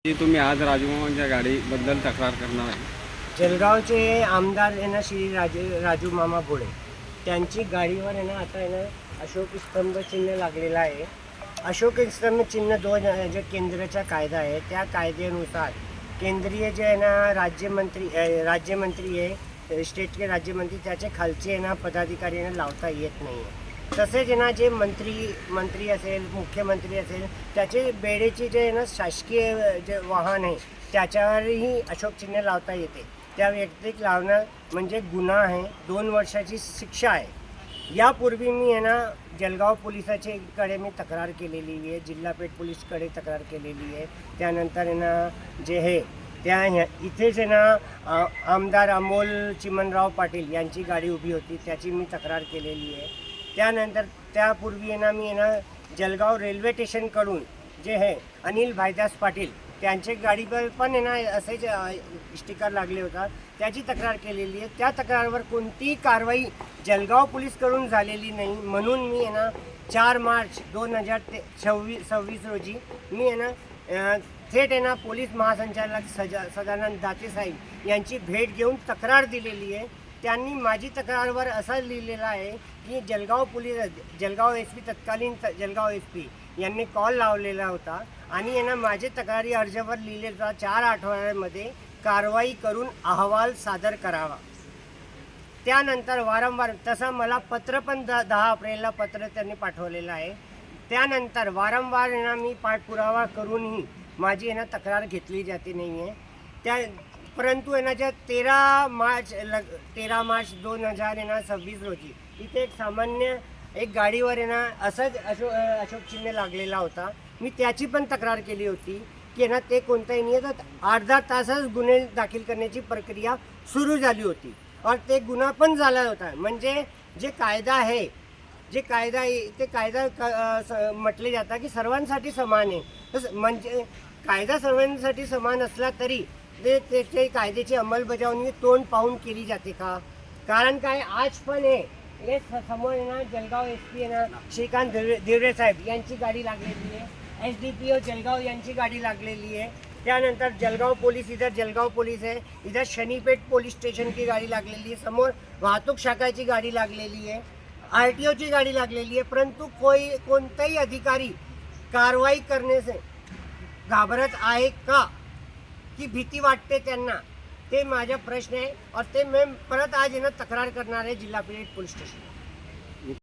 की तुम्ही आज राजूमामांच्या गाडीबद्दल तक्रार करणार आहे. जळगावचे आमदार आहे ना श्री राजू मामा भोळे, त्यांची गाडीवर आहे ना आता आहे ना अशोक स्तंभ चिन्ह लागलेलं आहे. अशोक स्तंभ चिन्ह 2 जे केंद्राचा कायदा आहे त्या कायद्यानुसार केंद्रीय जे आहे ना राज्यमंत्री आहे, स्टेटचे राज्यमंत्री, त्याचे खालचे आहे ना पदाधिकारी आहे ना लावता येत नाही आहे. तसेच आहे ना जे मंत्री असेल, मुख्यमंत्री असेल, त्याचे बेडेचे जे आहे ना शासकीय जे वाहन आहे त्याच्यावरही अशोक चिन्ह लावता येते. त्या व्यतिरिक्त लावणं म्हणजे गुन्हा आहे, 2 वर्षाची शिक्षा आहे. यापूर्वी मी आहे ना जळगाव पोलिसाच्याकडे मी तक्रार केलेली आहे, जिल्हा पेठ पोलीसकडे तक्रार केलेली आहे. त्यानंतर आहे ना जे हे इथेच आहे ना आमदार अमोल चिमणराव पाटील यांची गाडी उभी होती, त्याची मी तक्रार केलेली आहे. त्यानंतर त्यापूर्वी आहे ना मी आहे ना जळगाव रेल्वे स्टेशनकडून जे आहे अनिल भाईदास पाटील त्यांच्या गाडीवर पण आहे ना असेच स्टिकर लागले होता, त्याची तक्रार केलेली आहे. त्या तक्रारवर कोणतीही कारवाई जळगाव पोलीसकडून झालेली नाही. म्हणून मी आहे ना 4 मार्च 2026 रोजी मी आहे ना थेट आहे ना पोलीस महासंचालक सदानंद दाते साहेब यांची भेट घेऊन तक्रार दिलेली आहे. त्यांनी माझी तक्रारवर असं लिहिलेलं आहे की जळगाव एस पी तत्कालीन जळगाव एस पी यांनी कॉल लावलेला होता आणि यांना माझे तक्रारी अर्जावर लिहिलेला 4 आठवड्यामध्ये कारवाई करून अहवाल सादर करावा. त्यानंतर वारंवार तसं मला पत्र पण 10 एप्रिलला पत्र त्यांनी पाठवलेलं आहे. त्यानंतर वारंवार ना मी पाठपुरावा करूनही माझी ना तक्रार घेतली जाते नाही आहे. परंतु आहे ना ज्या 13 मार्च 2026 रोजी इथे एक सामान्य गाडीवर आहे ना असंच अशोक चिन्ह लागलेला होता. मी त्याची पण तक्रार केली होती की ना ते कोणताही नाही, तर अर्धा तासच गुन्हे दाखल करण्याची प्रक्रिया सुरू झाली होती और ते गुन्हा पण झाला होता. म्हणजे जे कायदा आहे ते कायदा म्हटले जातं की सर्वांसाठी समान आहे. म्हणजे कायदा सर्वांसाठी समान असला तरी ते कायद्याची अंमलबजावणी तोंड पाहून केली जाते का? कारण काय आज पण हे समोर आहे ना जळगाव एस पी आहे ना श्रीकांत दिवरे साहेब यांची गाडी लागलेली आहे, SDPO जळगाव यांची गाडी लागलेली आहे. त्यानंतर जळगाव पोलीस, इधर जळगाव पोलीस आहे, इधर शनीपेठ पोलीस स्टेशन की गाडी लागलेली आहे, समोर वाहतूक शाखाची गाडी लागलेली आहे, RTOची गाडी लागलेली आहे. परंतु कोणताही अधिकारी कारवाई करण्याचे घाबरत आहे का की भीती वाटते त्यांना, ते माझा प्रश्न आहे. और ते मी परत आज येणं तक्रार करणार आहे जिल्हा पेठ पोलीस स्टेशन.